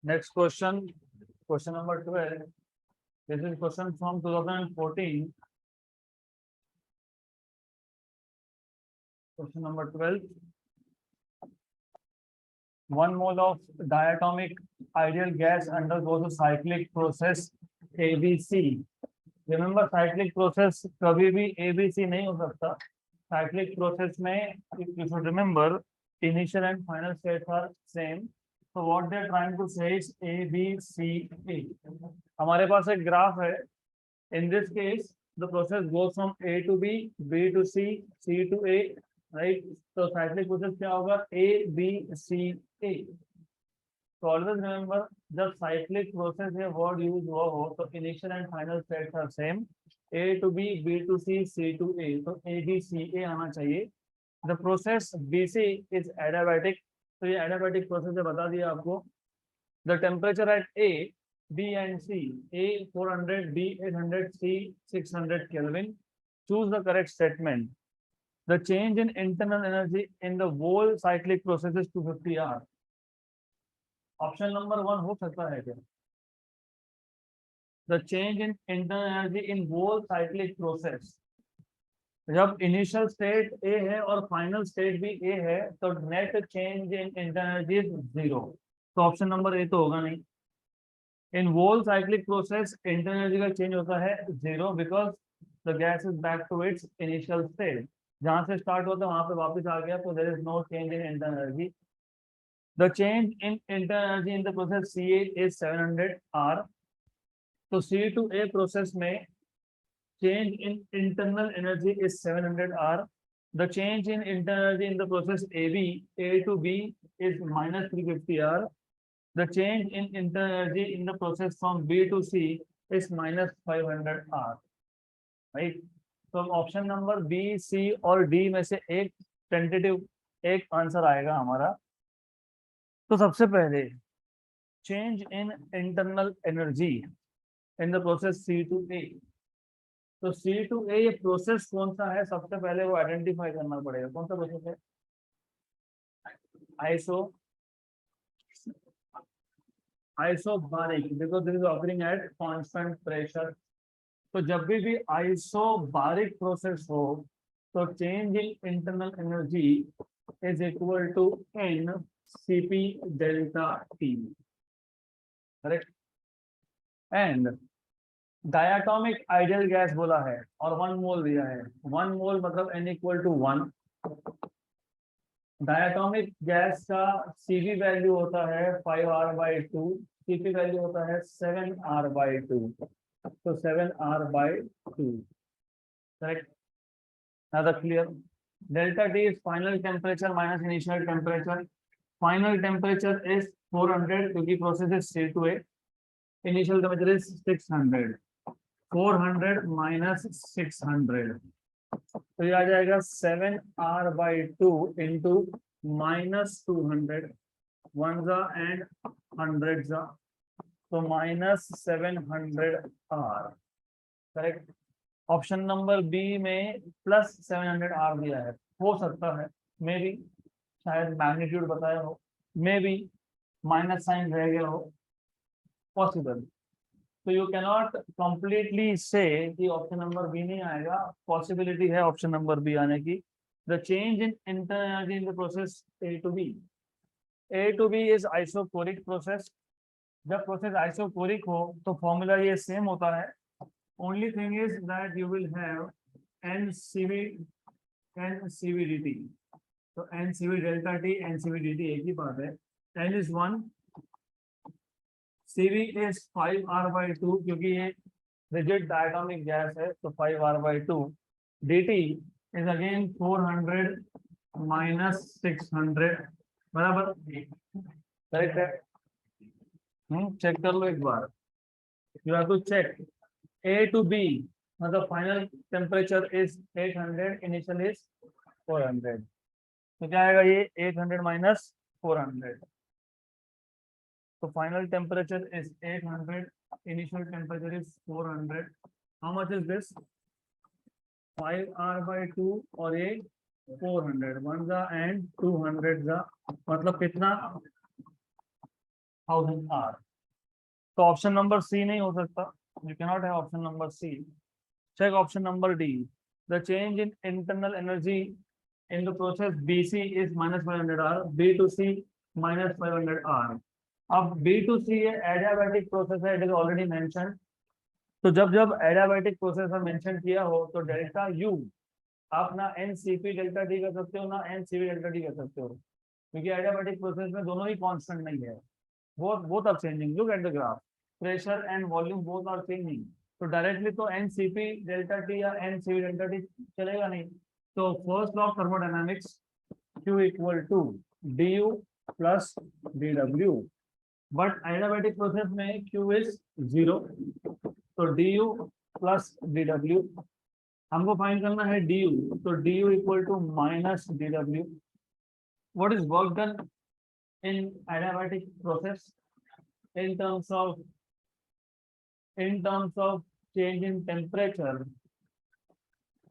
Next question, question number 12. This is question from 2014. Question number 12. 1 mole of diatomic ideal gas undergoes a cyclic process ABC. Remember, cyclic process कभी भी ABC नहीं हो सकता. Cyclic process में, you should remember, initial and final states are same. So what they are trying to say is A, B, C, A. हमारे पास एक graph है. In this case, the process goes from A to B, B to C, C to A, right? So cyclic process क्या होगा? A, B, C, A. So always remember, जब cyclic process ये word use हुआ हो, तो initial and final states are same. A to B, B to C, C to A. तो A, B, C, A आना चाहिए. The process BC is adiabatic. तो ये adiabatic process है, बता दिया आपको. The temperature at A, B and C, A 400, B 800, C 600 Kelvin. Choose the correct statement. The change in internal energy in the whole cyclic process is 250 R. Option number 1 हो सकता है क्या? The change in internal energy in whole cyclic process. जब initial state A है और final state भी A है, तो net change in internal energy is 0. तो ऑप्शन नंबर ए तो होगा नहीं. In whole cyclic process internal energy का चेंज होता है 0 because the gas is back to its initial state. जहां से स्टार्ट होता है वहां पे वापस आ गया, तो there is no change in internal energy. The change in internal energy in the process C is 700 R. तो सी टू ए प्रोसेस में change in internal energy is 700 R. The change in internal energy in the process AB, A to B, is minus 350 R. The change in internal energy in the process from B to C is minus 500 R. Right? So option number B, C और D में से एक tentative एक answer आएगा हमारा. तो सबसे पहले change in internal energy in the process C to A. तो सी टू ए ये प्रोसेस कौन सा है, सबसे पहले वो आइडेंटिफाई करना पड़ेगा. कौन सा प्रोसेस है? Isobaric, because this is operating at constant pressure. तो जब भी आइसोबारिक प्रोसेस हो, तो change in internal energy is equal to n CP delta T. Correct. And diatomic ideal gas बोला है और 1 मोल दिया है. 1 मोल मतलब n equal to 1. Diatomic gas का Cv वैल्यू होता है 5R/2, Cp वैल्यू होता है 7R/2. तो 7R/2. Correct. Now clear. Delta T is final temperature minus initial temperature. Final temperature is 400 क्योंकि process is C to A. Initial temperature is 600. 400 minus 600, तो ये आ जाएगा 7R/2 इंटू माइनस 200. 1 एंड 100, तो minus 700R. Correct. Option number B में plus 700R दिया है. हो सकता है मे बी, शायद मैग्नीट्यूड बताया हो, मे बी माइनस साइन रह गया हो, पॉसिबल. तो यू कैनॉट कंप्लीटली से कि ऑप्शन नंबर बी नहीं आएगा. पॉसिबिलिटी है ऑप्शन नंबर बी आने की. The change in internal energy in the process A to B. A to B is isochoric process. जब प्रोसेस आइसोकोरिक हो तो फॉर्मूला ये सेम होता है. Only thing is that you will have N CV D T. तो N CV delta T, N CV D T एक ही बात है. N is 1, Cv is 5R/2 क्योंकि ये रिजिड डायटोमिक गैस है, तो 5R/2. dt is again 400 minus 600. बराबर. करेक्ट है. चेक कर लो एक बार. You have to check. A to B मतलब final temperature is 800, initial is 400. तो क्या आएगा ये 800 minus 400. So final temperature is 800, initial temperature is 400. How much is this? 5R/2 और ये 400. 1 and 200 मतलब कितना? 1000 R। तो ऑप्शन नंबर सी नहीं हो सकता, you cannot have option number C. Check option number D, the change in internal energy in the process BC is minus 500 R, B2C minus 500 R। अब B2C ये एडियाबैटिक प्रोसेस है, it is already mention. तो जब जब adiabatic process में mention किया हो तो डेल्टा U आप ना NCP डेल्टा टी कर सकते हो ना NCV डेल्टा टी कर सकते हो, क्योंकि एडियाबैटिक प्रोसेस में दोनों ही कांस्टेंट नहीं है, both are changing, look at the graph, pressure and volume both are changing। तो डायरेक्टली तो NCP डेल्टा टी या NCV डेल्टा टी चलेगा नहीं। तो first law of thermodynamics, Q equal to du plus dw, but adiabatic process में Q is 0, तो du plus dw। हमको find करना है du, तो du equal to minus dw। What is work done in adiabatic process in terms of change in temperature,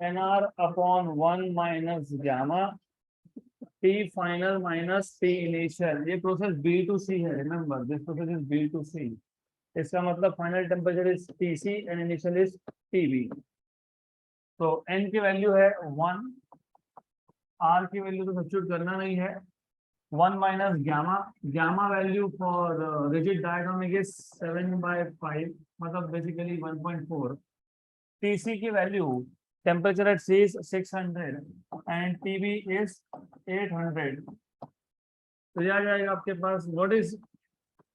nr upon 1 minus gamma T final minus T initial। ये process B2C है, remember this process is B2C। इसका मतलब final temperature is TC and initial is TB। तो n की value है 1, R की value तो substitute करना नहीं है, 1 minus gamma, gamma value for rigid diatomic is 7/5, मतलब बेसिकली 1.4। TC की वैल्यू, temperature at C is 600 and TB is 800। तो ये आ जाएगा आपके पास what is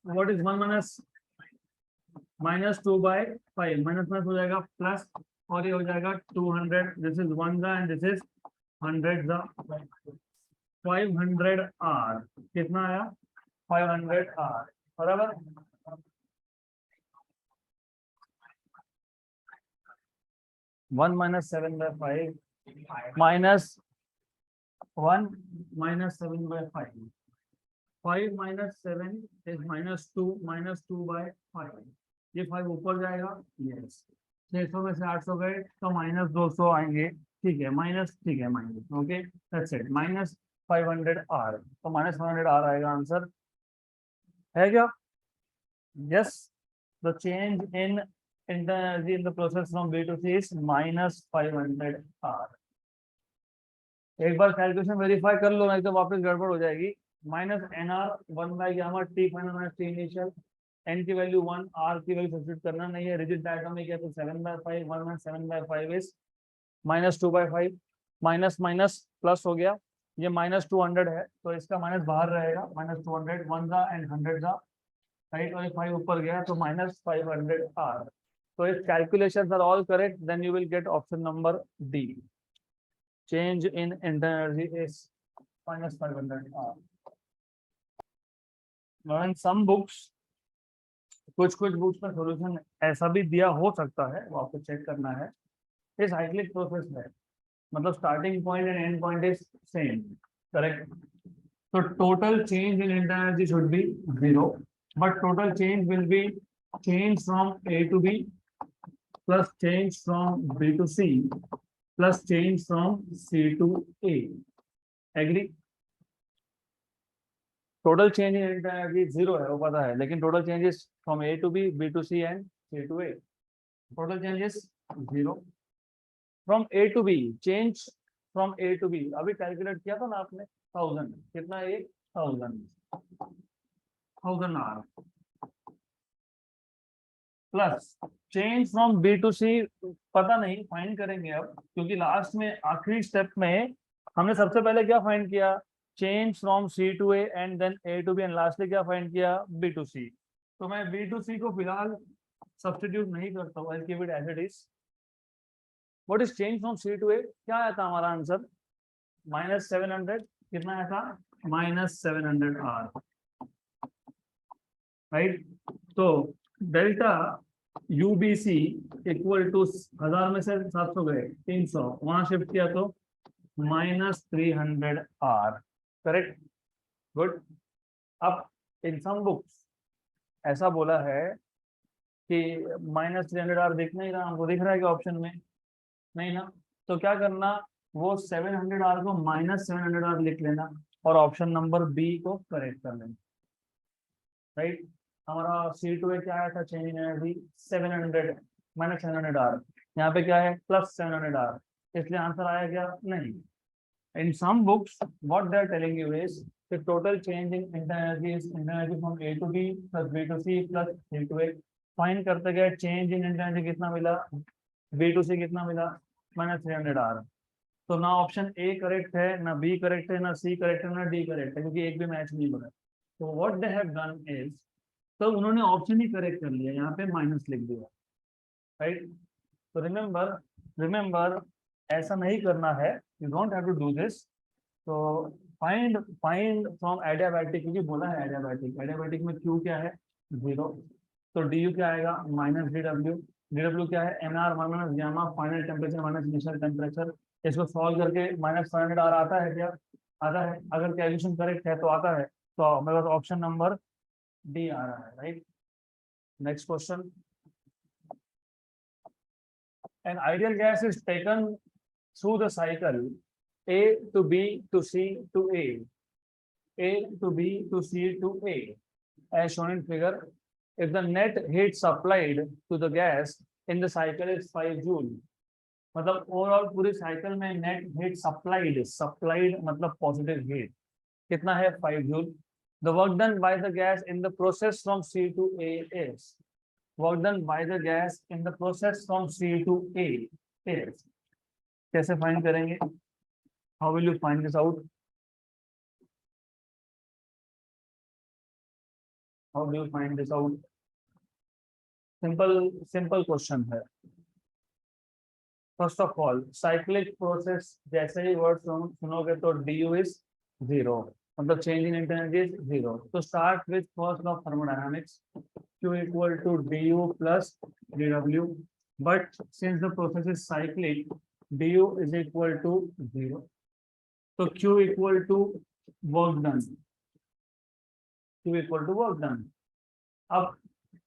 1 minus 2/5, minus minus हो जाएगा प्लस, और ये हो जाएगा 200, this is 1 and this is 100 500 R। कितना आया 500 R, बराबर। One minus 7/5 minus 1 minus 7/5, 5 minus 7 is minus 2, minus 2/5, ये 5 ऊपर जाएगा, यस। 600 में से 800 गए तो माइनस 200 आएंगे, ठीक है, माइनस, ठीक है, minus, okay that's it, minus 500 R। तो माइनस 500 R आएगा आंसर, है क्या? Yes, the change in internal energy in the process from B to C is minus 500 R। एक बार कैलकुलेशन वेरीफाई कर लो, नहीं तो वापस गड़बड़ हो जाएगी। Minus NR 1/gamma T final minus T initial, N की वैल्यू 1, R की वैल्यू सब्स्टिट्यूट करना नहीं है, रिजिड डायटोमिक है तो 7/5, 1 minus 7/5 is minus 2/5, minus minus plus हो गया, ये माइनस 200 है तो इसका माइनस बाहर रहेगा, माइनस 200, 1 जा एंड 100 जा, राइट, और 5 ऊपर गया तो minus 500 R। So if calculations are all correct, then you will get option number D. Change in internal energy is minus 500 R. Now in some books, कुछ बुक्स में सॉल्यूशन ऐसा भी दिया हो सकता है, वो आपको चेक करना है। ये साइक्लिक प्रोसेस है, मतलब starting point and end point is same, correct. तो total change in internal energy should be 0, but total change will be change from A to B plus change from B to C plus change from C to A। Agree? Total change in internal energy 0 है, वो पता है, लेकिन total changes from A to B, B to C and C to A। Total changes 0 from A to B, change from A to B। अभी calculate किया था ना आपने 1000, कितना है 1000 R plus change from B to C, पता नहीं, find करेंगे अब, क्योंकि लास्ट में आखिरी स्टेप में हमने सबसे पहले क्या फाइंड किया, change from C to A and then A to B, and lastly क्या फाइंड किया, बी टू सी। तो मैं बी टू सी को फिलहाल सब्स्टिट्यूट नहीं करता हूँ, I keep it as it is. What is change from C to A, क्या आया था हमारा आंसर, माइनस 700, कितना आया था, माइनस 700 R, राइट। तो डेल्टा UBC इक्वल टू 1000 में से 700 गए, 300 वहां शिफ्ट किया तो माइनस 300 R, करेक्ट, गुड। अब इन सम बुक्स ऐसा बोला है कि माइनस 300 R दिख नहीं रहा, हमको दिख रहा है कि ऑप्शन में नहीं ना, तो क्या करना, वो 700 R को माइनस 700 R लिख लेना और ऑप्शन नंबर बी को करेक्ट कर लेना। राइट। हमारा C2A क्या आया था change in energy 700 minus 700 R, यहाँ पे क्या है प्लस 700 R, इसलिए आंसर आया क्या नहीं। In some books, what they are telling you is the total change in internal energy is internal energy from A to B plus B to C plus C to A. Find करते गए change in internal energy कितना मिला, B to C कितना मिला minus 300 R। तो ना option A correct है, ना B करेक्ट है, ना C करेक्ट है, ना D करेक्ट है, क्योंकि एक भी मैच नहीं बना। तो what they have done is, तो उन्होंने ऑप्शन ही करेक्ट कर लिया, यहाँ पे माइनस लिख दिया, राइट। तो रिमेंबर रिमेंबर ऐसा नहीं करना है, you don't have to do this. तो फाइंड फ्रॉम एडियाबैटिक, क्योंकि बोला है एडियाबैटिक, एडियाबैटिक में क्यू क्या है 0, तो डी यू क्या आएगा माइनस डी डब्ल्यू क्या है n R minus gamma final temperature minus initial temperature. इसको सॉल्व करके माइनस 500 R आता है क्या, आता है, अगर कैलकुलेशन करेक्ट है तो आता है, तो मेरे पास ऑप्शन नंबर डी आ रहा है, right. Next question, an ideal gas is taken through the cycle A to B to C to A to B to C to A, as shown in figure. If the net heat supplied to the gas in the cycle is 5 joule, मतलब overall पूरी cycle में net heat supplied मतलब positive heat कितना है 5 joule. The work done by the gas in the process from C to A is, work done by the gas in the process from C to A is, कैसे find करेंगे, how will you find this out, how do you find this out, simple question है। First of all cyclic process जैसे ही word सुनोगे तो du is 0, मतलब change in internal is 0। तो start with first law of thermodynamics, Q equal to du plus dw, but since the process is cyclic, du is equal to 0, so Q equal to work done, Q equal to work done। अब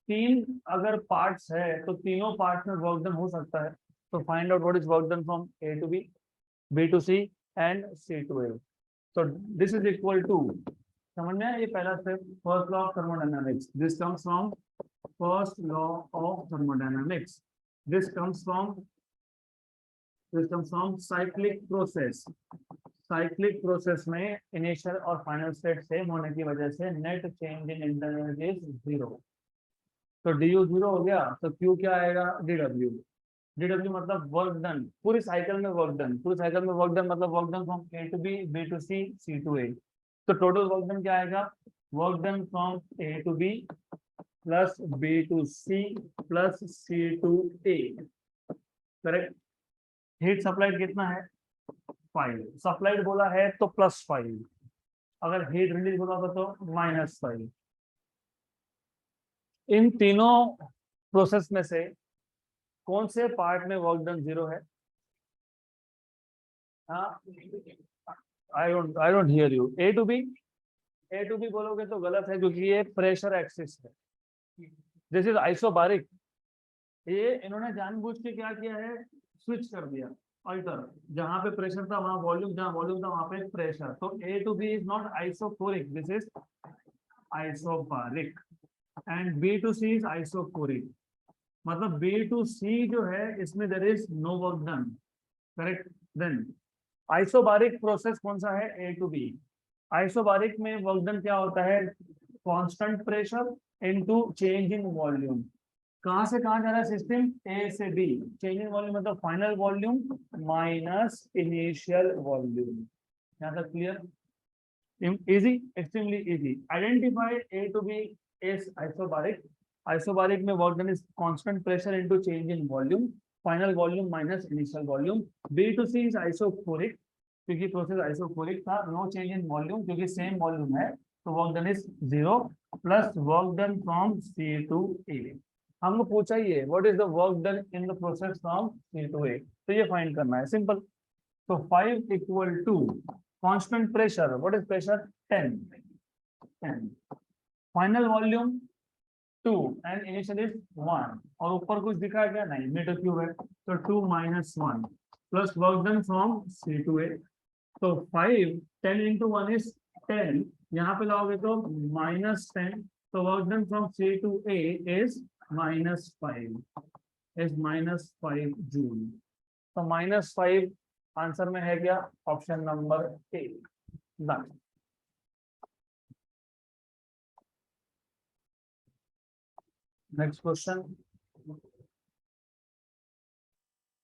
तीन अगर parts है तो तीनों parts में work done हो सकता है, तो find out what is work done from A to B, B to C and C to A। so this is equal to, समझ में ये पहला step, first law of thermodynamics, this comes from first law of thermodynamics, this comes from cyclic process में initial और final state same होने की वजह से net change in internal energy is 0। तो du 0 हो गया, तो Q क्या आएगा dw मतलब वर्क डन पूरी साइकिल में, वर्क डन पूरी साइकिल में, वर्क डन मतलब work done from A to B, B to C, C to A। तो टोटल वर्क डन क्या आएगा, work done from A to B plus B to C plus C to A, correct. Heat supplied कितना है 5, supplied बोला है तो +5, अगर heat release बोला होता तो -5। इन तीनों प्रोसेस में से कौन से पार्ट में वर्क डन 0 है, I don't hear you. A to B बोलोगे तो गलत है, क्योंकि ये प्रेशर एक्सिस है, दिस इज आइसोबारिक। ये इन्होंने जानबूझ के क्या किया है, स्विच कर दिया अल्टर, जहां पे प्रेशर था वहां वॉल्यूम, जहां वॉल्यूम था वहां पे प्रेशर। तो A to B is not isochoric, this is isobaric, and B to C is isochoric, मतलब B to C जो है इसमें there is no work done, correct. Then isobaric process कौन सा है, A to B। आइसोबारिक में work done क्या होता है, constant pressure into change in volume. कहां से कहां जा रहा है सिस्टम, A से B, चेंज इन वॉल्यूम मतलब final volume minus initial volume. यहाँ तक clear, easy, extremely easy. Identify A to B is isobaric, isobaric में work done is constant pressure into change in volume, final volume minus initial volume. B to C is isochoric, क्योंकि process isochoric था, no change in volume क्योंकि same volume है, तो work done is 0 plus work done from C to A। हमको पूछा ही है what is the work done in the process from C to A, तो ये फाइंड करना है, सिंपल। तो 5 equal to constant pressure, what is pressure 10, final volume 2 and initial is 1, और ऊपर कुछ दिखा है क्या, नहीं, मीटर क्यूब है, तो 2 minus 1 plus work done from C to A। तो 5 10 into 1 is 10, यहाँ पे लाओगे तो -10 So work done from C to A is -5, is -5 joule. तो -5 आंसर में है क्या? Option number A. Done. Next question,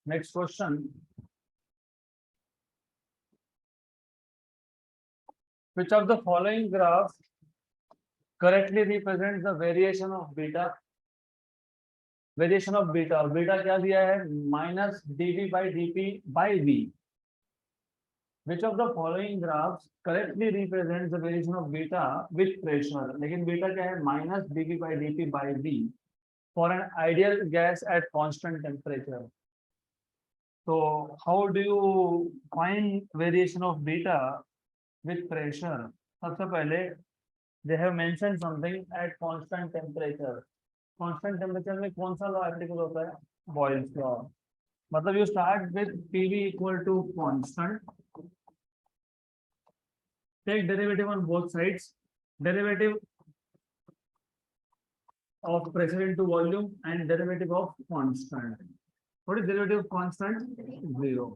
next question. Which of the following graphs correctly represents the variation of beta? Variation of beta, और beta क्या दिया है? Minus dv by dp by v. Which of the following graphs correctly represents the variation of beta with pressure? लेकिन beta क्या है? Minus dv by dp by v for an ideal gas at constant temperature. So how do you find variation of beta with pressure? सबसे पहले they have mentioned something at constant temperature. Constant temperature में कौन सा law applicable होता है? Boyle's law. मतलब you start with PV equal to constant, take derivative on both sides, derivative of pressure into volume and derivative of constant. What is derivative of constant? 0.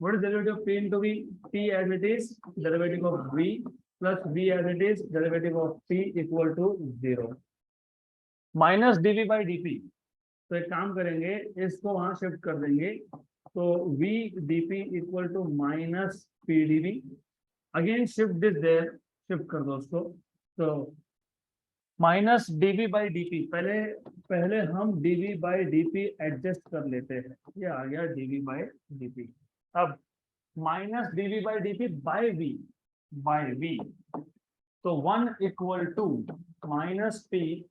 What is derivative of P into V? T as it is, derivative of V plus V as it is, derivative of T equal to 0. Minus dv by dp, तो एक काम करेंगे, इसको वहां shift कर देंगे, तो v dp equal to minus P dv। Again shift this there, shift कर दो उसको, तो माइनस dv by dp। पहले हम dv by dp एडजस्ट कर लेते हैं, ये आ गया dv by dp। अब minus dv by dp by v, तो 1 equal to minus p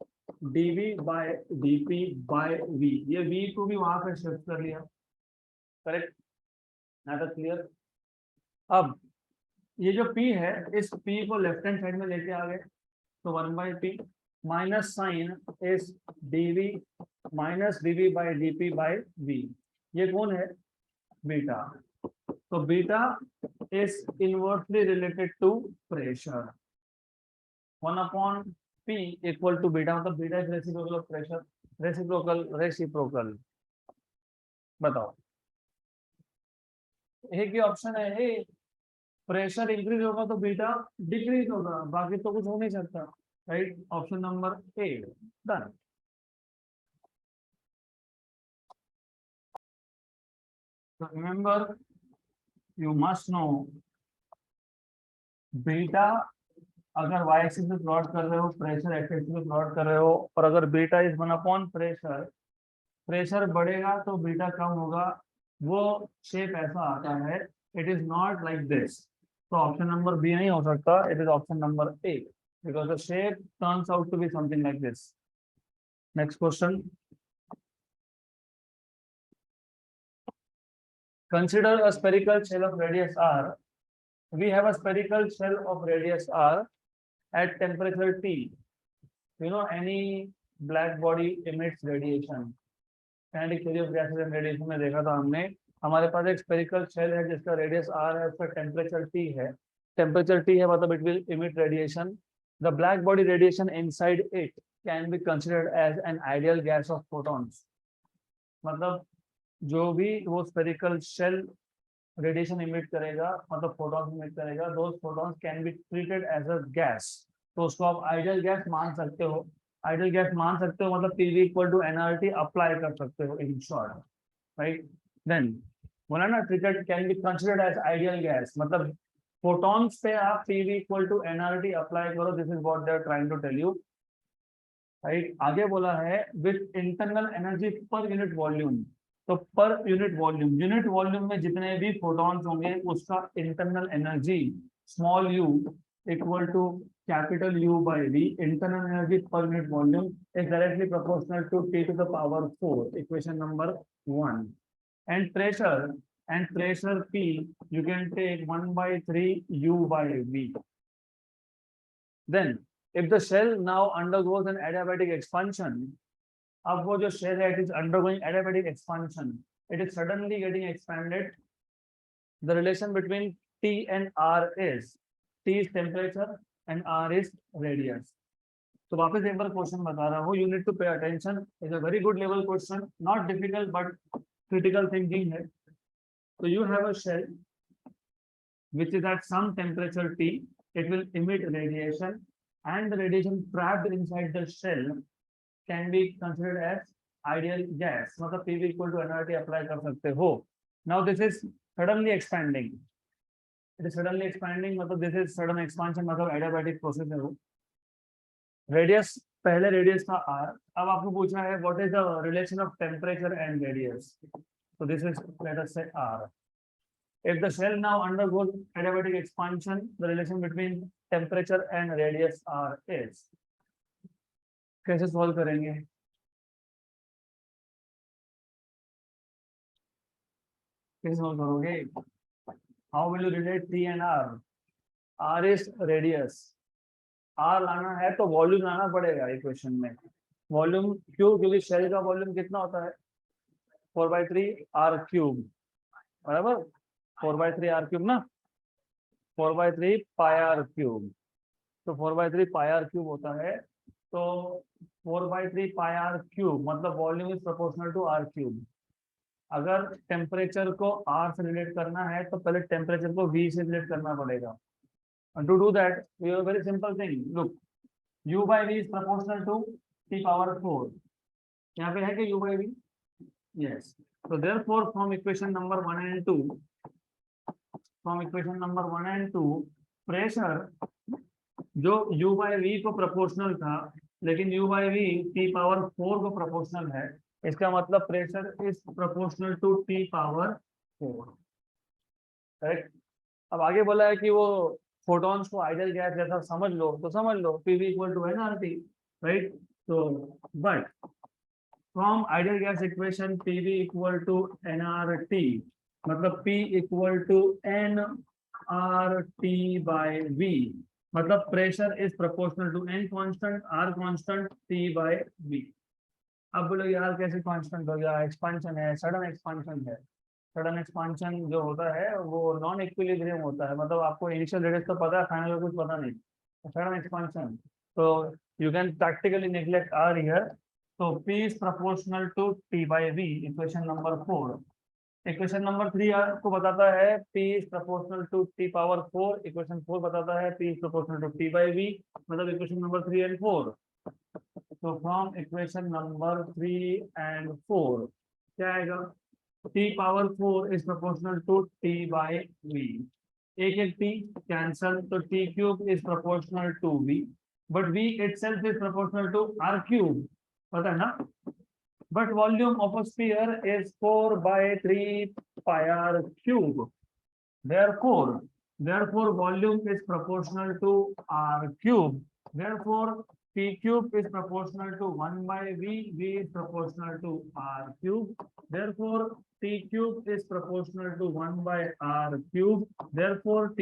dv by dp by v। ये v को भी वहां पे शिफ्ट कर लिया, करेक्ट? ना तो क्लियर? अब ये जो p है, इस p को लेफ्ट हैंड साइड में लेके आ गए, तो 1 by p minus sign is dv minus dv by dp by v। ये कौन है? बीटा। तो beta is inversely related to pressure. 1 upon P equal to beta, मतलब beta is reciprocal of pressure. Reciprocal बताओ, एक ही ऑप्शन है, हे pressure increase होगा तो बीटा डिक्रीज होगा, बाकी तो कुछ हो नहीं सकता, right? Option number A. Done. Remember, you must know beta अगर y एक्सिस पे प्लॉट कर रहे हो, प्रेशर x एक्सिस पे प्लॉट कर रहे हो, और अगर beta is 1 upon pressure, pressure बढ़ेगा तो बीटा कम होगा, वो शेप ऐसा आता है। It is not like this, तो ऑप्शन नंबर बी नहीं हो सकता, it is option number A, because the shape turns out to be something like this. Next question, consider a spherical shell of radius r। We have a spherical shell of radius r at temperature T. You know, any black body emits radiation. Kinetic theory of gases and radiation में देखा था हमने। हमारे पास एक spherical shell है जिसका radius r है, उसका टेम्परेचर T है। टेम्परेचर T है मतलब it will emit radiation. The black body radiation inside it can be considered as an ideal gas of photons. मतलब जो भी वो spherical shell रेडिएशन इमिट करेगा, मतलब फोटॉन्स इमिट करेगा, those photons can be treated as a gas, तो उसको आप आइडियल गैस मान सकते हो। आइडियल गैस मान सकते हो मतलब PV equal to NRT apply कर सकते हो इन शॉर्ट, राइट? देन बोला ना, treated can be considered as ideal gas, मतलब फोटॉन्स पे आप PV equal to NRT apply करो। This is what they are trying to tell you, right? आगे बोला है with internal energy per unit volume, तो पर यूनिट वॉल्यूम में जितने भी फोटॉन्स होंगे उसका internal energy small U equal to capital U by V. Internal energy per unit volume is directly proportional to T to the power 4, equation number 1। And pressure P you can take 1/3 U by V. Then if the shell now undergoes an adiabatic expansion, अब वो जो shell है, it is undergoing adiabatic expansion, it is suddenly getting expanded. The relation between T and R is T is temperature and R is radius. तो वापस एक बार question बता रहा हूँ, you need to pay attention, is a very good level question, not difficult but critical thinking है। तो you have a shell which is at some temperature T, it will emit radiation, and the radiation trapped inside the shell can be considered as ideal gas. मतलब PV equal to nRT apply कर सकते हो. Now this is suddenly expanding. It is suddenly expanding, मतलब this is sudden expansion, मतलब adiabatic process है वो. Radius पहले radius था R, अब आपको पूछा है what is the relation of temperature and radius. So this is, let us say, R. If the shell now undergoes adiabatic expansion, the relation between temperature and radius R is. कैसे solve करेंगे? कैसे solve करोगे? How will you relate T and R? R is radius. R लाना है तो volume लाना पड़ेगा equation में. वॉल्यूम क्यों? क्योंकि शेल का वॉल्यूम कितना होता है? 4/3 R क्यूब, बराबर? 4/3 R क्यूब ना, 4/3 पाई R क्यूब. तो 4/3 पाई R क्यूब होता है. तो 4/3 पाई R क्यूब मतलब volume is proportional to R cube. अगर टेम्परेचर को R से रिलेट करना है तो पहले टेम्परेचर को V से रिलेट करना पड़ेगा. To do that we have very simple thing. Look, U/V is proportional to T⁴. यहाँ पे है कि U/V? Yes. So therefore from equation number 1 and 2, pressure जो U/V को प्रोपोर्शनल था, लेकिन U/V T⁴ को प्रोपोर्शनल है, इसका मतलब pressure is proportional to T⁴. Correct. अब आगे बोला है कि वो फोटॉन्स को आइडियल गैस जैसा समझ लो, तो समझ लो PV equal to nRT, right. तो but from ideal gas equation PV equal to nRT, मतलब P equal to nRT by V, मतलब pressure is proportional to n constant, R constant, T by V. अब बोलो यार कैसे constant हो गया? Expansion है, सडन एक्सपेंशन है. सडन एक्सपेंशन जो होता है वो नॉन इक्विलिब्रियम होता है, मतलब आपको इनिशियल रेडियस तो पता है, फाइनल कुछ पता नहीं. सडन एक्सपेंशन, तो you can practically neglect R here. तो P is proportional to T by V, equation number 4. Equation number 3 आपको बताता है P is proportional to T⁴. Equation 4 बताता है P is proportional to T by V, मतलब equation number 3 and 4. तो from equation number 3 and 4 क्या आएगा? T⁴ is proportional to T by V. एक T कैंसल, तो T³ is proportional to V, but V itself is proportional to R cube, पता है ना. But volume of a sphere is 4/3 pi R cube. Therefore, volume is proportional to R cube. Therefore, P cube is proportional to 1/V. V is proportional to R cube. Therefore, T cube is proportional to 1/R cube. Therefore, T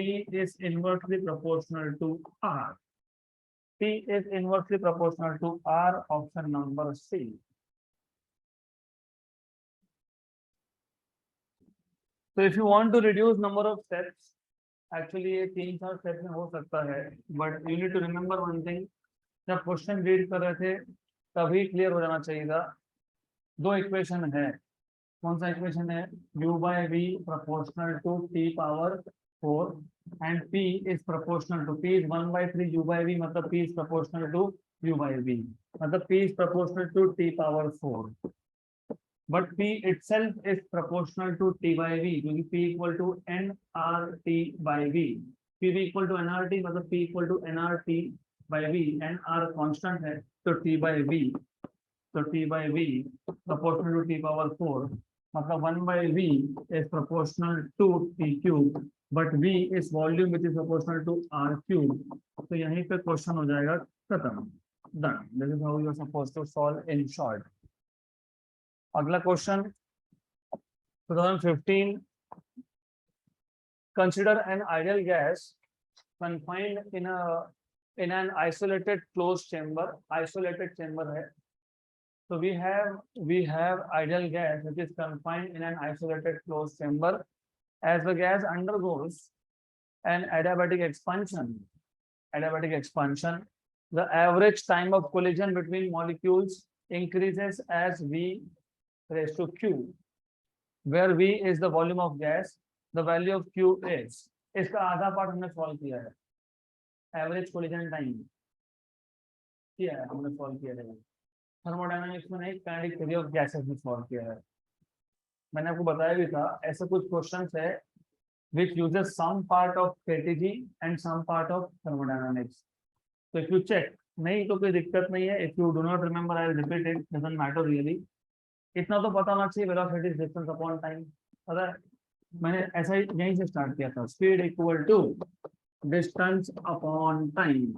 is inversely proportional to R. T is inversely proportional to R. Option number C. So if you want to reduce number of steps, actually ये 3-4 steps में हो सकता है, but you need to remember one thing. जब question read कर रहे थे तभी क्लियर हो जाना चाहिए था. दो इक्वेशन है. कौन सा इक्वेशन है? U/V proportional to T⁴ and P is proportional to, P is 1/3 U/V, मतलब P is proportional to U/V, मतलब P is proportional to T⁴. But P itself is proportional to T by V, क्योंकि P equal to nRT by V. PV equal to nRT, मतलब P equal to nRT by V, and R constant है, तो T by V, तो T by V proportional to T⁴, मतलब 1/V is proportional to T cube, but V is volume which is proportional to R cube. तो यहीं पे question हो जाएगा खत्म. Done. This is how you are supposed to solve in short. अगला question 2015. Consider an ideal gas confined in an isolated closed chamber. Isolated chamber है. So we have ideal gas which is confined in an isolated closed chamber. As the gas undergoes an adiabatic expansion, the average time of collision between molecules increases as V raised to Q, where V is the volume of gas, the value of Q is. इसका आधा part हमने solve किया है, average collision time किया है, हमने solve किया है। थर्मोडायनामिक्स में नहीं, काइनेटिक थ्योरी ऑफ गैसेस में सॉल्व किया है। मैंने आपको बताया भी था, ऐसे कुछ क्वेश्चंस है which uses some part of KTG and some part of thermodynamics. So if you check, नहीं तो कोई दिक्कत नहीं है। If you do not remember, I will repeat it. Doesn't matter really. इतना तो पता होना चाहिए, velocity is distance upon time. पता है, मैंने ऐसा ही यहीं से स्टार्ट किया था, speed equal to distance upon time.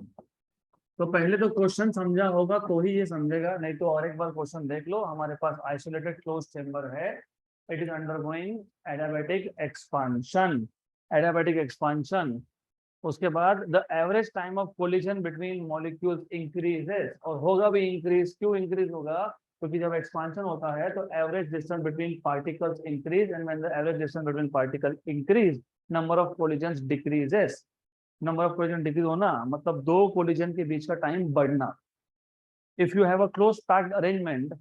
तो पहले तो क्वेश्चन समझा होगा तो ही ये समझेगा, नहीं तो और एक बार क्वेश्चन देख लो। हमारे पास आइसोलेटेड क्लोज चेम्बर है, it is undergoing adiabatic expansion, adiabatic expansion. उसके बाद the average time of collision between molecules increases, और होगा भी इंक्रीज। क्यों इंक्रीज होगा? क्योंकि जब एक्सपांशन होता है तो average distance between particles increase, and when the average distance between particle increase, number of collisions decreases. Number of collision decrease होना मतलब दो कोलिजन के बीच का टाइम बढ़ना। If you have a close packed arrangement,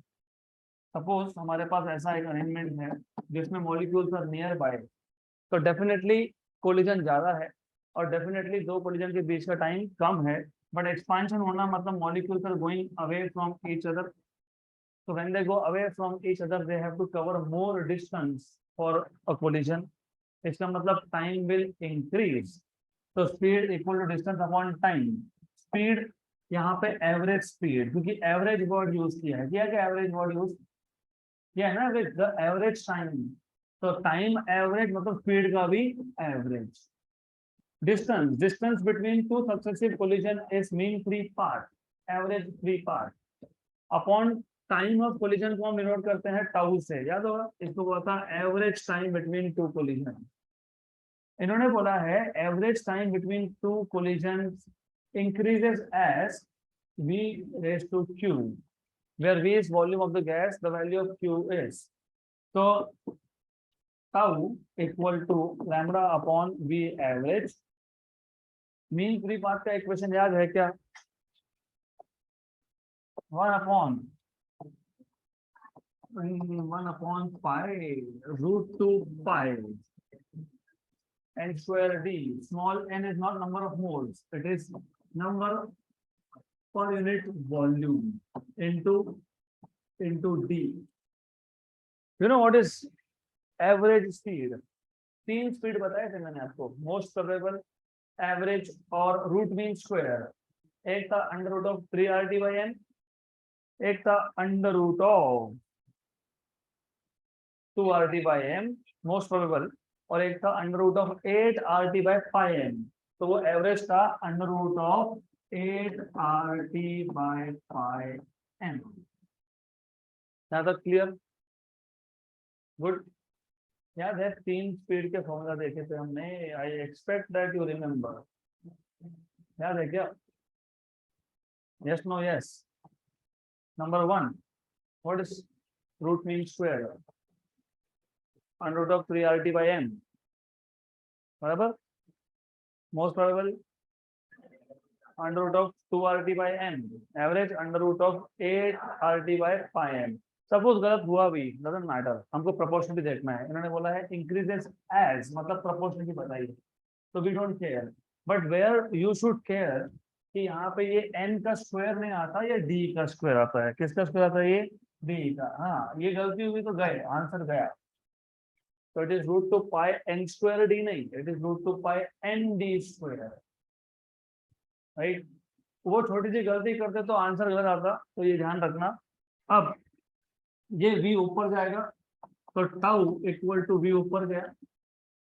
suppose हमारे पास ऐसा एक arrangement है जिसमें मॉलिक्यूल्स आर नियर बाय, तो डेफिनेटली कोलिजन ज्यादा है और डेफिनेटली दो कोलिजन के बीच का टाइम कम है। बट एक्सपांशन होना मतलब molecules are going away from each other, so when they go away from each other they have to cover more distance for a collision. इसका मतलब time will increase, तो speed equal to distance upon time. speed यहाँ पे average speed, क्योंकि average word use किया है, क्या क्या एवरेज वर्ड यूज किया है ना, विद द एवरेज टाइम। तो टाइम एवरेज मतलब स्पीड का भी average. Distance, distance between two successive collision is mean free part, average free part upon time of collision को हम डिनोट करते हैं टाउ से, याद होगा इसको बोलता है average time between two collision. इन्होंने बोला है average time between two collisions increases as V raised to Q, where V is volume of the gas, the value of Q is. So tau equal to lambda upon V average. Mean free path का equation याद है क्या? 1 upon pi root 2 pi n square d. Small n is not number of moles, it is number per unit volume into d. You know what is average speed? तीन speed बताए थे मैंने आपको, most probable, average और root mean square. एक था under root of 3RT/n, एक था under root of 2RT/m most probable, और एक था अंडर रूट ऑफ 8RT/n। तो वो एवरेज था अंडर रूट ऑफ 8RT/n। यहाँ तक क्लियर? गुड। याद है तीन स्पीड के फॉर्मूला देखे थे हमने, I expect that you remember. याद है क्या? Yes no yes. Number 1, what is root mean square? Under root of 3RT/n, बराबर। Most probable under root of 2RT/n, average under root of 8RT/n। Suppose गलत हुआ भी, डजंट मैटर, हमको proportionally देखना है। इन्होंने बोला है इंक्रीजेस एज, मतलब प्रोपोर्शनली बताइए, तो we don't care. But where you should care कि यहाँ पे ये n का स्क्वायर नहीं आता, ये d का स्क्वायर आता है। किसका स्क्वायर आता है? ये d का। हाँ, ये गलती हुई तो गए, आंसर गया। तो it is root two pi n square d नहीं, it is root two pi n d square, right. वो छोटी सी गलती करते तो आंसर गलत आता, तो ये ध्यान रखना। अब ये v ऊपर जाएगा तो टाउ इक्वल टू v ऊपर गया,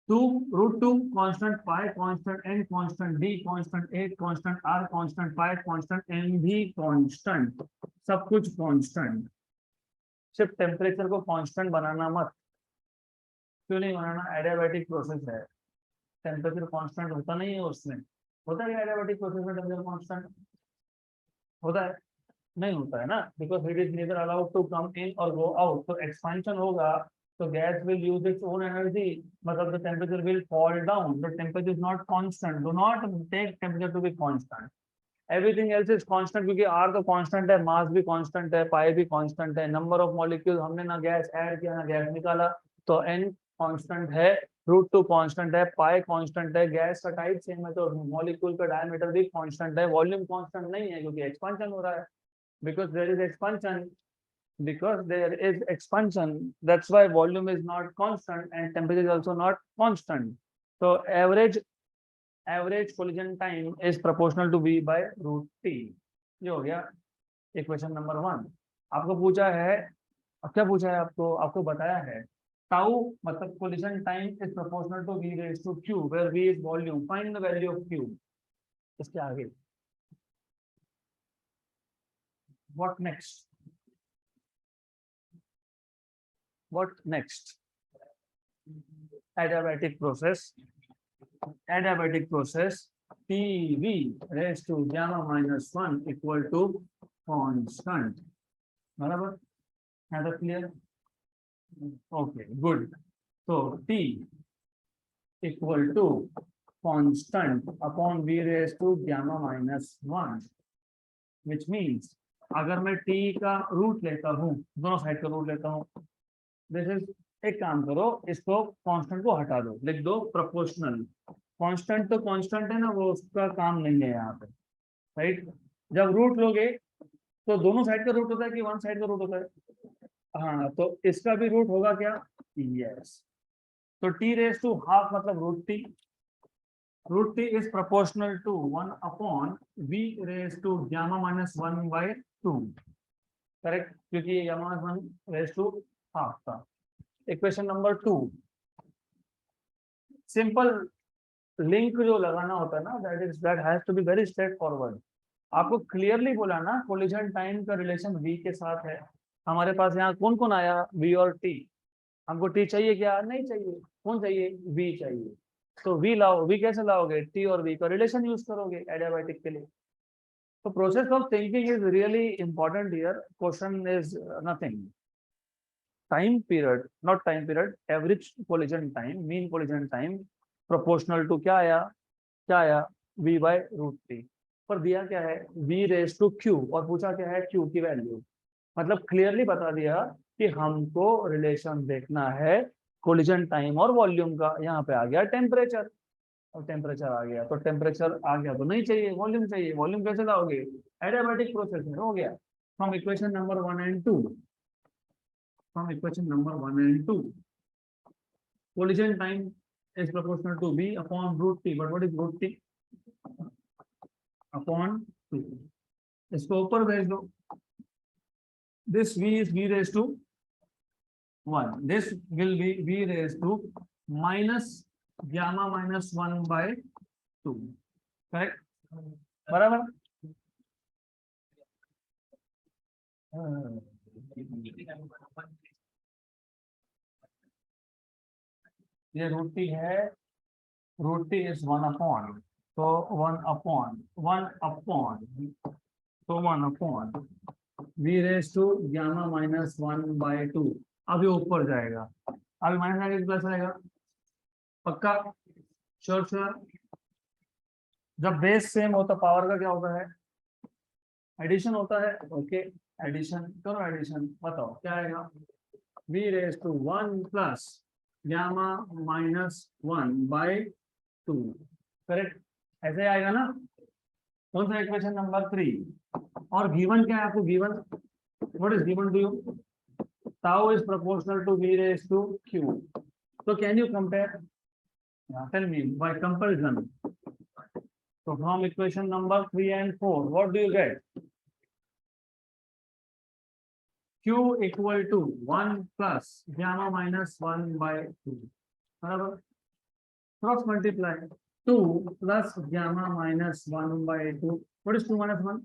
2√2 constant pi, constant n, constant d, constant 8, constant r, constant pi, constant n भी कांस्टेंट, सब कुछ कांस्टेंट। सिर्फ टेम्परेचर को कांस्टेंट बनाना मत। क्यों नहीं बनाना? एडियाबैटिक प्रोसेस है, टेम्परेचर कांस्टेंट होता नहीं है उसमें। होता है एडियाबैटिक प्रोसेस में टेम्परेचर कांस्टेंट? होता है? नहीं होता है ना, because it is never allowed to come in और गो आउट। तो एक्सपेंशन होगा तो gas will use its own energy, मतलब the temperature will fall down. The temperature is not constant, do not take temperature to be constant. Everything else is constant, क्योंकि are तो constant है, मास भी constant है, पाई भी constant है, number of molecule हमने ना गैस ऐड किया ना गैस निकाला, तो एन कांस्टेंट है, √2 कांस्टेंट है, पाई कांस्टेंट है, गैस का टाइप सेम है तो मॉलिक्यूल का डायमीटर भी कांस्टेंट है, वॉल्यूम कांस्टेंट नहीं है क्योंकि एक्सपेंशन हो रहा है, because there is expansion, because there is expansion, that's why volume is not constant and temperature is also not constant. So average collision time is proportional to v by √t. ये हो गया equation number 1। आपको पूछा है, अब क्या पूछा है आपको, आपको बताया है टाउ मतलब collision time is proportional to v raised to q where v is volume, find the value of q। इसके आगे what next, what next? Adiabatic process PV raised to gamma minus 1 equal to constant। बराबर है तो clear, okay good. तो T equal to constant upon V raised to gamma minus 1 which means अगर मैं T का root लेता हूँ, दोनों साइड का रूट लेता हूँ, दिस इज, एक काम करो इसको कांस्टेंट को हटा दो, लिख दो प्रोपोर्शनल। कांस्टेंट तो कांस्टेंट है ना, वो उसका काम नहीं है यहाँ पे, राइट। जब रूट लोगे तो दोनों साइड का रूट होता है कि वन साइड का रूट होता है, हाँ तो इसका भी रूट होगा क्या, यस। तो टी रेज टू हाफ मतलब root T is proportional to 1 upon V raise to gamma minus 1 by 2, correct, क्योंकि ये gamma minus 1 raise to half था। इक्वेशन नंबर 2, सिंपल लिंक जो लगाना होता है ना, that has to be very straightforward. आपको क्लियरली बोला ना कोलिजन टाइम का रिलेशन v के साथ है। हमारे पास यहाँ कौन कौन आया, v और t। हमको t चाहिए क्या, नहीं चाहिए, कौन चाहिए, v चाहिए। तो v लाओ, v कैसे लाओगे, t और v का रिलेशन यूज करोगे एडियाबैटिक के लिए। तो process of thinking is really important here, question is nothing. Time period, not time period, average collision time, mean collision time proportional to क्या आया, क्या आया, v बाय √t। पर दिया क्या है, v रेज टू q और पूछा क्या है, q की वैल्यू। मतलब क्लियरली बता दिया कि हमको रिलेशन देखना है कोलिजन टाइम और वॉल्यूम का। यहाँ पे आ गया टेम्परेचर, और टेम्परेचर आ गया, तो टेम्परेचर आ गया तो नहीं चाहिए, वॉल्यूम चाहिए। वॉल्यूम कैसे लाओगे, एडियाबैटिक प्रोसेस में हो गया। From equation number 1 and 2, from equation number 1 and 2, collision time is proportional to v upon √t, but what is √t, upon 2। इसको ऊपर भेज दो, this v is v raised to 1, this will be v raised to minus gamma minus 1 by 2, correct, बराबर। ये √t है, √t is 1 upon, तो 1 upon तो 1 upon v raised to gamma minus 1 by 2। अब ये ऊपर जाएगा, अभी माइनस आएगा प्लस आएगा, पक्का, श्योर श्योर। जब बेस सेम होता पावर का क्या होता है, एडिशन होता है, ओके एडिशन करो, एडिशन बताओ क्या आएगा, v raised to 1 plus gamma minus 1 by 2, correct, ऐसे आएगा ना। कौन सा इक्वेशन नंबर 3, और गिवन क्या है आपको, given what is given to you, tau is proportional to v raised to q। so can you compare, tell me by comparison। so from equation number 3 and 4 what do you get, q equal to 1 plus gamma minus 1 by 2, बराबर, cross multiply 2 plus gamma minus 1 by 2, what is 2 minus 1,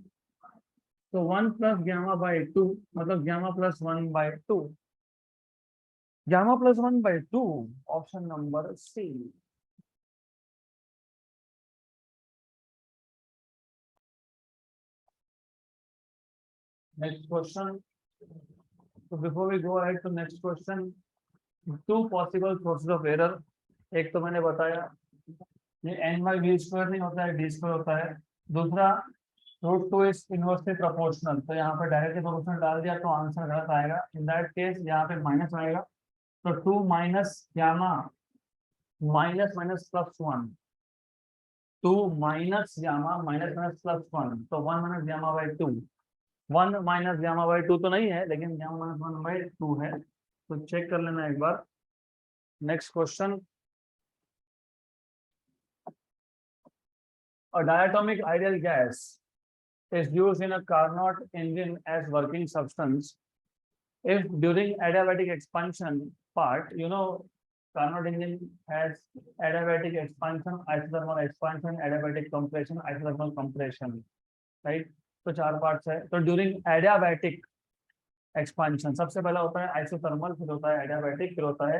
so 1 plus gamma by 2 मतलब gamma plus 1 by 2, gamma plus 1 by 2, option number C। next question, so before we go ahead to next question, two possible sources of error। एक तो मैंने बताया ये n by v square नहीं होता है, d square होता है। दूसरा root two is inversely proportional, तो यहाँ पे डायरेक्टली प्रोपोर्शनल डाल दिया तो आंसर गलत आएगा। इन दैट केस यहाँ पे माइनस आएगा, तो 2 minus gamma minus minus plus 1, 2 minus gamma minus minus plus 1, तो 1 minus gamma by 2, 1 minus gamma by 2 तो नहीं है, लेकिन गामा माइनस 1 बाई 2 है, तो चेक कर लेना एक बार। Next question, a diatomic ideal gas is used in a Carnot engine as working substance if during adiabatic expansion part, you know, Carnot engine has adiabatic expansion, isothermal expansion, adiabatic compression, isothermal compression, right? तो चार parts है। तो during adiabatic expansion सबसे पहला होता है isothermal, फिर होता है एडियाबैटिक, फिर होता है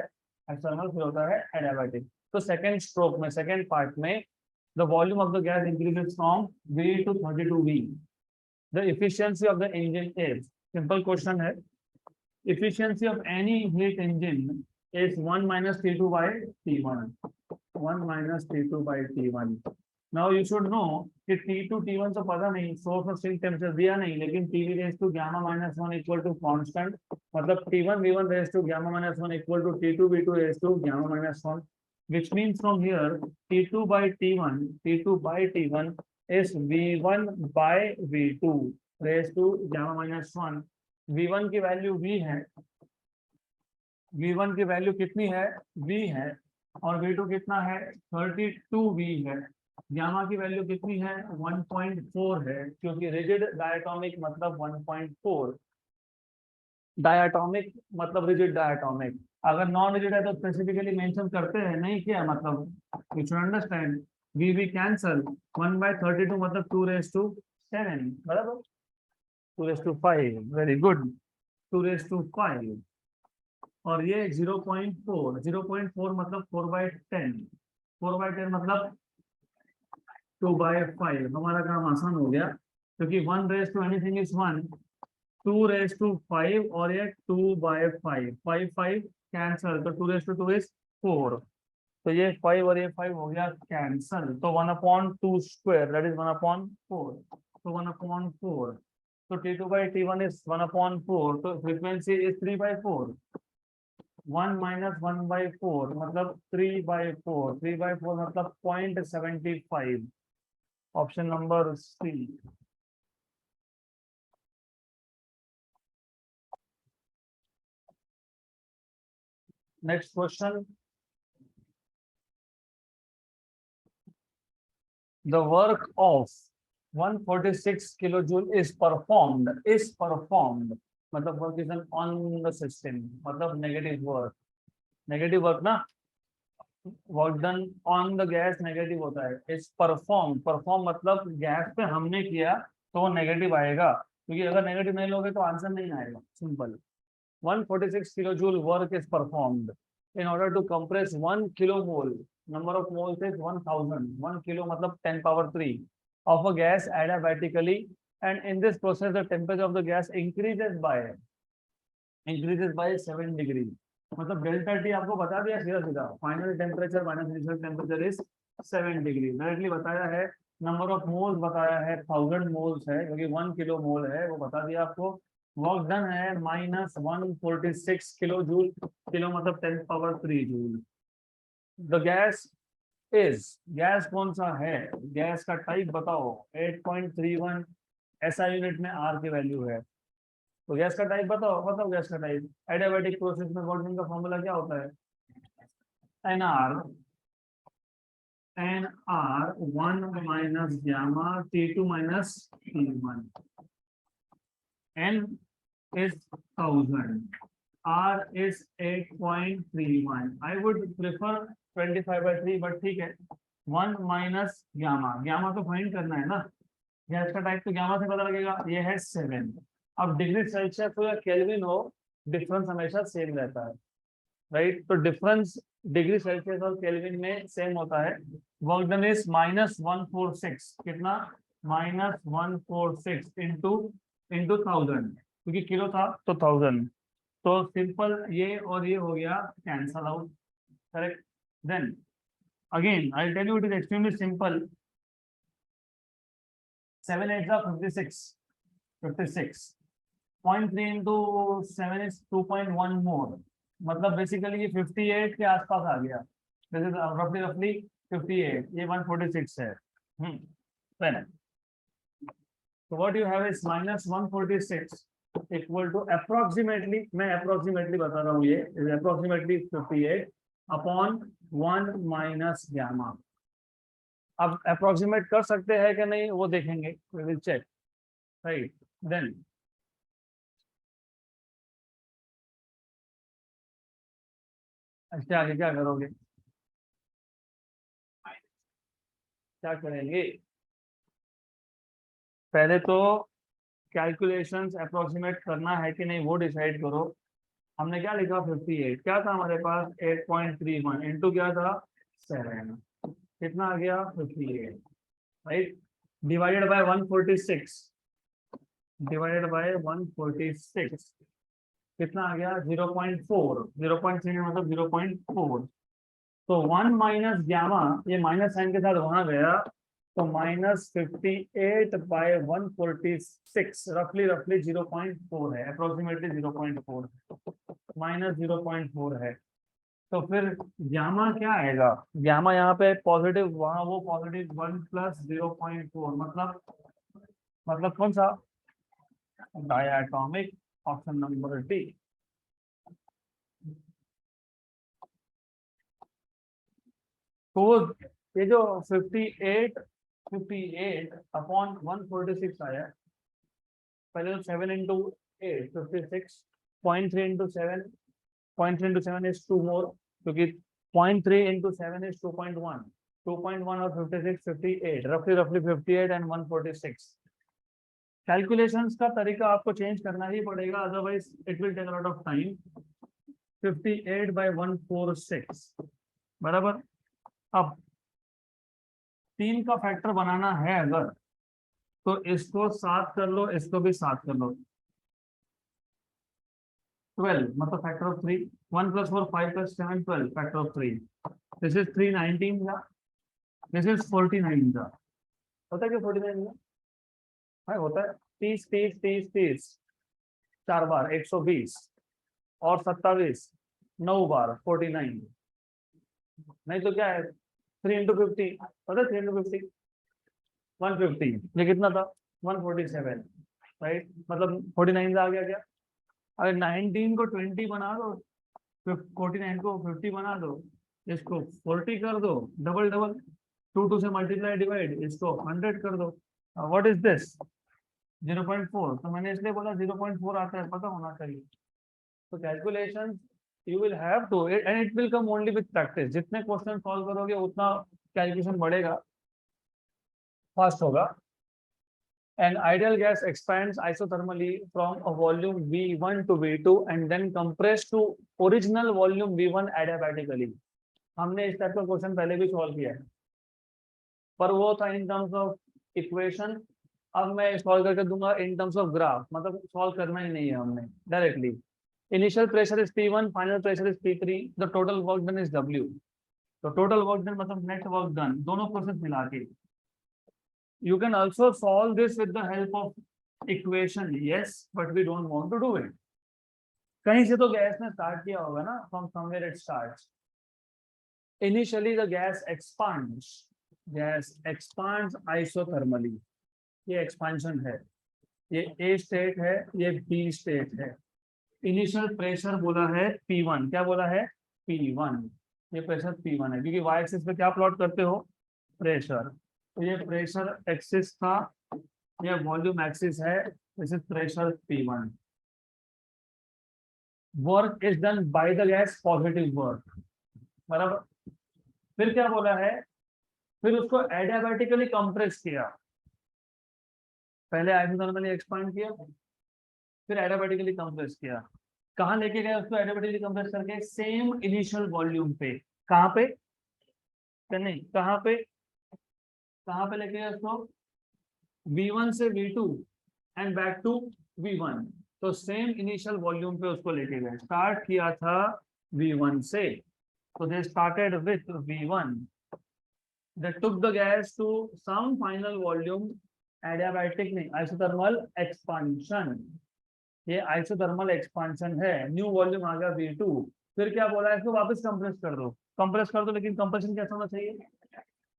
एक्सटर्नल, फिर होता है एडियाबैटिक। तो सेकंड स्ट्रोक में, सेकंड पार्ट में, the volume of the gas increases from V to 32 V. The efficiency of the engine is, simple question है, efficiency of any heat engine is 1 minus T2 by T1, 1 minus T2 by T1. Now you should know कि T2 T1 तो पता नहीं, source of still temperature दिया नहीं, लेकिन TV raise to gamma minus 1 equal to constant, मतलब T1 V1 raise to gamma minus 1 equal to T2 V2 raise to gamma minus 1, which means from here T2 by T1 is V1 by V2 raised to gamma minus 1। V1 की value V है, V1 की value कितनी है, V है, और V2 कितना है, 32 V है। गामा की वैल्यू कितनी है, 1.4 है, क्योंकि रिजिड डायटोमिक मतलब 1.4, डायटोमिक मतलब रिजिड डायटोमिक। अगर नॉन रिजिड है तो स्पेसिफिकली मेंशन करते हैं, नहीं किया मतलब you should understand. We cancel, 1 by 32 मतलब 2 raised to 7, बराबर, 2 raised to 5, very good, 2 raised to 5, और ये 0.4, 0.4 मतलब 4 by 10, 4 by 10 मतलब 2 by 5। हमारा काम आसान हो गया, क्योंकि 1 raised to anything is 1, 2 raised to 5 और ये 2 by 5, 5 5 कैंसल, तो 2 raised to 2 is 4, तो ये 5 और ये 5 हो गया कैंसल, तो 1/2 स्क्वायर दैट इज 1/4, तो 1/4, तो T2 by T1 is 1/4, तो फ्रीक्वेंसी इज 3/4, 1 minus 1/4 मतलब 3/4, 3/4 मतलब 0.75, option number C. Next question, the work of 146 kilojoule is performed मतलब work is done on the system, मतलब नेगेटिव वर्क ना, work done on the gas negative होता है, is perform मतलब gas पे हमने किया तो वो नेगेटिव आएगा, क्योंकि अगर नेगेटिव नहीं लोगे तो आंसर नहीं आएगा, simple. 146 kilojoule work is performed in order to compress 1 kilomole, number of moles is 1000, 1 kilo मतलब 10 power 3 of a gas adiabatically, and in this process the temperature of the gas increases by 7 degree, मतलब delta T आपको बता दिया सीधा सीधा, final temperature minus initial temperature is 7 degree, directly बताया है। Number of moles बताया है 1000 मोल्स है, क्योंकि 1 किलो मोल है, वो बता दिया आपको। वर्क डन है -146 किलो जूल, किलो मतलब 10 power 3 joule. The gas is, gas कौन सा है, गैस का टाइप बताओ, 8.31 SI यूनिट में आर की वैल्यू है, तो गैस का टाइप बताओ गैस का टाइप। एडियाबैटिक प्रोसेस में वर्किंग का फॉर्मूला क्या होता है, NR 1 minus gamma T2 minus T1, N is 1000, R is 8.31, I would prefer 25/3, but ठीक है। 1 minus gamma तो फाइंड करना है ना, गैस का टाइप तो गामा से पता लगेगा, ये है 7। अब डिग्री सेल्सियस हो या केल्विन हो, डिफरेंस हमेशा सेम रहता है, राइट, तो डिफरेंस डिग्री सेल्सियस और केल्विन में सेम होता है। वर्क डन इज -146, कितना, -146 इंटू 1000, क्योंकि किलो था तो 1000, तो सिंपल ये और ये हो गया cancel out, correct. Then again I tell you it is extremely simple, 7 8 जा 56 56 0.3 into 7 is 2.1 more, मतलब बेसिकली ये 58 के आसपास आ गया। दिस इज रफली 58, ये 146 है। then so what you have is minus 146 equal to approximately, मैं approximately बता रहा हूँ, ये is approximately 58 upon 1 minus gamma। अब approximate कर सकते हैं कि नहीं वो देखेंगे, we will check, right? then अच्छा आगे क्या करोगे, क्या करेंगे, पहले तो कैलकुलेशंस अप्रोक्सीमेट करना है कि नहीं वो डिसाइड करो। हमने क्या लिखा 58, क्या था हमारे पास 8.31 इंटू क्या था 7, कितना आ गया 58, right? Divided by 146, divided by 146 कितना आ गया 0.4, 0.3 मतलब 0.4। तो 1 माइनस गामा, ये माइनस साइन के साथ वहां गया, तो माइनस 58 बाय 146 रफली 0.4 है, अप्रोक्सीमेटली 0.4 माइनस 0.4 है। तो फिर गामा क्या आएगा, गामा यहाँ पे पॉजिटिव, वहां वो पॉजिटिव 1 प्लस 0.4, मतलब कौन सा, डायटोमिक, ऑप्शन नंबर डी। तो ये जो 58 अपॉन 146 आया, पहले तो 7 इंटू 8 56, 0.3 इंटू 7, 0.3 इंटू 7 इज 2 मोर, क्योंकि 0.3 इंटू 7 इज 2.1, 2.1 और 56 58, रफली 58 एंड 146। कैलकुलेशंस का तरीका आपको चेंज करना ही पड़ेगा, otherwise it will take a lot of time. 58 by 146 बराबर। अब 3 का फैक्टर बनाना है अगर, तो इसको 7 कर लो, इसको भी 7 कर लो, 12 मतलब factor of 3, 1 plus 4 5 plus 7 12 factor of 3, this is 319 का, दिस इज 49 का। होता है क्या 49 का, हाँ होता है। 30 30 30 30 4 बार 120 और 27 9 बार 49, नहीं तो क्या है 3 इंटू 50, पता है 3 इंटू 50 150, ये कितना था 147, राइट? मतलब 49 आ गया क्या, अगर 19 को 20 बना दो, 49 को 50 बना दो, इसको 40 कर दो, डबल डबल 2 से मल्टीप्लाई डिवाइड, इसको 100 कर दो। व्हाट इज दिस 0.4, तो मैंने इसलिए बोला 0.4 आता है, पता होना चाहिए। तो calculation you will have to, and it will come only with practice, जितने क्वेश्चन सॉल्व करोगे उतना कैलकुलेशन बढ़ेगा, फास्ट होगा। An ideal gas expands isothermally from a volume V1 to V2 and then compressed to original volume V1 adiabatically। हमने इस type का question पहले भी सॉल्व किया है, पर वो था इन टर्म्स ऑफ इक्वेशन। अब मैं सॉल्व करके दूंगा इन टर्म्स ऑफ ग्राफ, मतलब सॉल्व करना ही नहीं है हमने, directly. Initial pressure is P1, final pressure is P3, the total work done is W। तो टोटल वर्क डन मतलब नेट वर्क डन, दोनों प्रोसेस मिला के। You can also solve this with the help of equation, yes, but we don't want to do it। कहीं से तो gas ने start किया होगा ना, from somewhere it starts। Initially the gas expands isothermally, ये एक्सपांशन है, ये A स्टेट है, ये B स्टेट है। इनिशियल प्रेशर बोला है P1, क्या बोला है P1, ये प्रेशर P1 है, क्योंकि y एक्सिस पे क्या प्लॉट करते हो, प्रेशर। तो ये प्रेशर एक्सिस था, ये वॉल्यूम एक्सिस है, this is pressure P1। Work is done by the gas, positive work, बराबर। फिर क्या बोला है, फिर उसको एडियाबैटिकली कंप्रेस किया, पहले आइसोथर्मली एक्सपांड किया, फिर एडियाबैटिकली कंप्रेस किया। कहाँ लेके गए उसको एडियाबैटिकली कंप्रेस करके, सेम इनिशियल वॉल्यूम पे। कहाँ पे, नहीं कहाँ पे लेके गए उसको, V1 से V2 and back to V1, तो सेम इनिशियल वॉल्यूम पे उसको लेके गए। स्टार्ट किया था V1 से, तो they started with V1, they took the gas to some final volume adiabatic नहीं, आइसोथर्मल एक्सपांशन, ये आइसोथर्मल एक्सपांशन है। न्यू वॉल्यूम आ गया V2। फिर क्या बोला है, इसको वापस कंप्रेस कर दो, कंप्रेस कर दो, लेकिन कंप्रेशन कैसा होना चाहिए,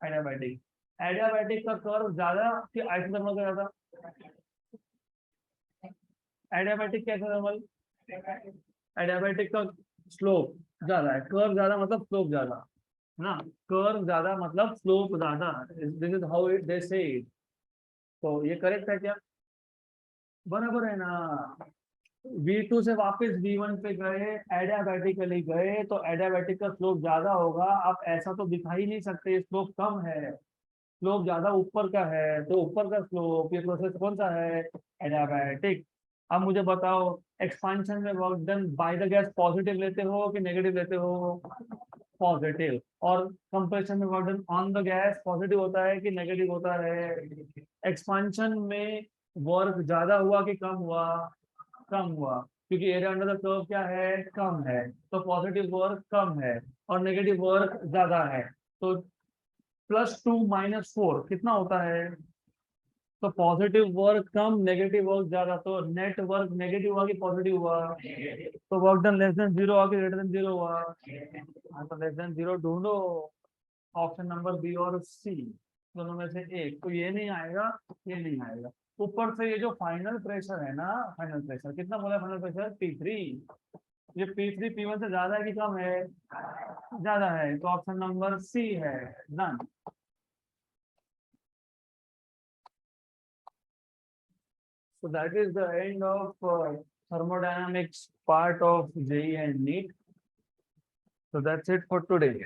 एडियाबैटिक। एडियाबैटिक का कर्व ज्यादा कि आइसोथर्मल का ज्यादा, एडियाबैटिक कैसा थर्मल, एडियाबैटिक का स्लोप ज्यादा है, कर्व ज्यादा मतलब स्लोप ज्यादा है ना, कर्व ज्यादा मतलब स्लोप ज्यादा, this is how it they से इट। तो ये करेक्ट है क्या, बराबर है ना। V2 से वापस V1 पे गए, एडियाबैटिकली गए, तो एडियाबैटिक का स्लोप ज्यादा होगा। आप ऐसा तो दिखा ही नहीं सकते स्लोप कम है, स्लोप ज्यादा ऊपर का है, तो ऊपर का स्लोप, ये प्रोसेस कौन सा है, एडियाबैटिक। अब मुझे बताओ, एक्सपांशन में work done by the gas positive लेते हो कि नेगेटिव लेते हो, पॉजिटिव। और कंप्रेशन में work done on the gas positive होता है कि नेगेटिव होता है, एक्सपांशन में वर्क ज्यादा हुआ कि कम हुआ, कम हुआ, क्योंकि एरिया अंडर द कर्व क्या है, कम है, तो पॉजिटिव वर्क कम है और नेगेटिव वर्क ज्यादा है। तो +2 - 4 कितना होता है, तो पॉजिटिव वर्क कम नेगेटिव वर्क ज्यादा, तो नेट वर्क नेगेटिव हुआ कि पॉजिटिव हुआ, तो वर्क डन <0 हुआ कि <0 हुआ। हाँ, तो <0 ढूंढो, ऑप्शन नंबर बी और सी दोनों में से एक, तो ये नहीं आएगा, ये नहीं आएगा। ऊपर से ये जो फाइनल प्रेशर है ना, फाइनल प्रेशर कितना बोला, फाइनल प्रेशर P3, ये P3 P1 से ज्यादा है कि कम है, ज्यादा है, तो ऑप्शन नंबर सी है, done. So that is the end of thermodynamics part of JEE and NEET. So that's it for today.